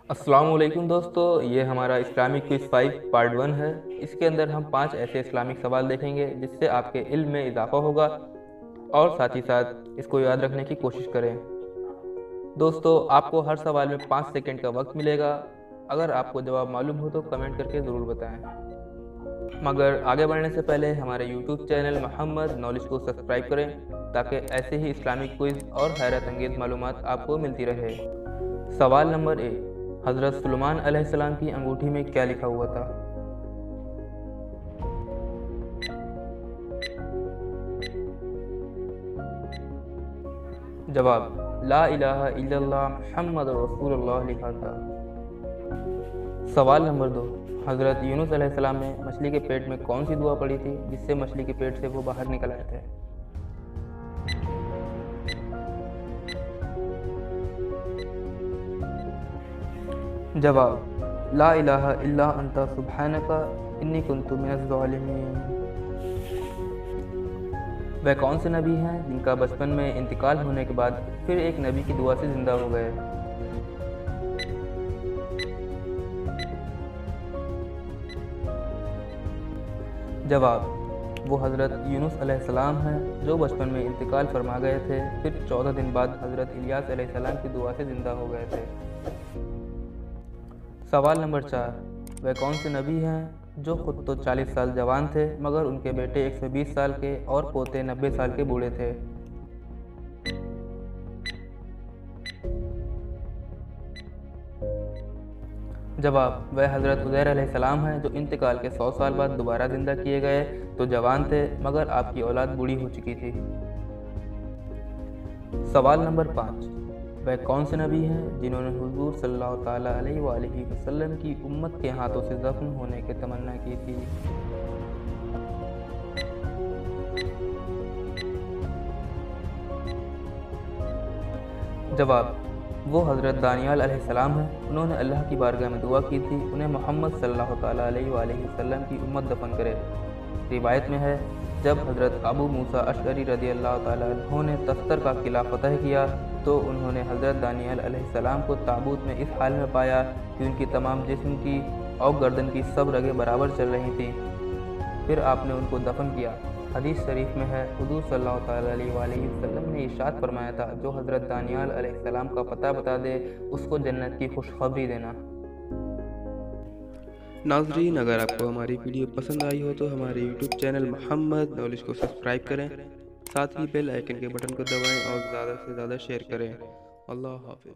अस्सलाम वालेकुम दोस्तों, ये हमारा इस्लामिक क्विज़ 5 पार्ट 1 है। इसके अंदर हम 5 ऐसे इस्लामिक सवाल देखेंगे जिससे आपके इल्म में इजाफा होगा और साथ ही साथ इसको याद रखने की कोशिश करें। दोस्तों, आपको हर सवाल में 5 सेकंड का वक्त मिलेगा। अगर आपको जवाब मालूम हो तो कमेंट करके ज़रूर बताएं। मगर आगे बढ़ने से पहले हमारे यूट्यूब चैनल मोहम्मद नॉलेज को सब्सक्राइब करें ताकि ऐसे ही इस्लामिक क्विज़ और हैरत अंगेज़ मालूमात आपको मिलती रहे। सवाल नंबर 1, हज़रत सुलेमान अलैहिस्सलाम की अंगूठी में क्या लिखा हुआ था? जवाब, ला इलाहा इल्लल्लाह मुहम्मद रसूलुल्लाह लिखा था। सवाल नंबर 2, हज़रत यूनुस अलैहिस्सलाम ने मछली के पेट में कौन सी दुआ पढ़ी थी जिससे मछली के पेट से वो बाहर निकल आए थे? जवाब, ला इलाहा इल्ला अंता सुब्हानका इन्नी कुन्तु मिनज़ ज़ालिमीन। वह कौन से नबी हैं जिनका बचपन में इंतकाल होने के बाद फिर एक नबी की दुआ से जिंदा हो गए? जवाब, वो हज़रत यूनुस अलैहिस्सलाम हैं जो बचपन में इंतकाल फरमा गए थे, फिर 14 दिन बाद हज़रत इलियास अलैहिस्सलाम की दुआ से जिंदा हो गए थे। सवाल नंबर 4, वह कौन से नबी हैं जो खुद तो 40 साल जवान थे मगर उनके बेटे 120 साल के और पोते 90 साल के बूढ़े थे? जवाब, वह हज़रत उज़ैर अलैहिस्सलाम हैं जो इंतकाल के 100 साल बाद दोबारा जिंदा किए गए, तो जवान थे मगर आपकी औलाद बूढ़ी हो चुकी थी। सवाल नंबर 5, वह कौन से नबी हैं जिन्होंने हुजूर सल्लल्लाहु ताला अलैहि वसल्लम की उम्मत के हाथों से दफन होने की तमन्ना की थी? जवाब, वो हज़रत दानियाल अलैहिस्सलाम हैं। उन्होंने अल्लाह की बारगाह में दुआ की थी उन्हें मोहम्मद सल्लल्लाहु ताला अलैहि वसल्लम की उम्मत दफन करे। रिवायत में है, जब हज़रत अबू मूसा अशअरी रज़ी अल्लाह ताला अन्हु ने तस्तर का किला फतह किया तो उन्होंने हज़रत दानियाल अलैहिस्सलाम को ताबूत में इस हाल में पाया कि उनकी तमाम जिस्म की और गर्दन की सब रगें बराबर चल रही थीं। फिर आपने उनको दफन किया। हदीस शरीफ में है, हुजूर सल्लल्लाहु ताला अलैहि वसल्लम ने इरशाद फरमाया था, जो हज़रत दानियाल अलैहिस्सलाम का पता बता दे उसको जन्नत की खुशखबरी देना। नाज़रीन, अगर आपको हमारी वीडियो पसंद आई हो तो हमारे यूट्यूब चैनल मोहम्मद नॉलेज को सब्सक्राइब करें, साथ ही बेल आइकन के बटन को दबाएं और ज़्यादा से ज़्यादा शेयर करें। अल्लाह हाफ़िज़।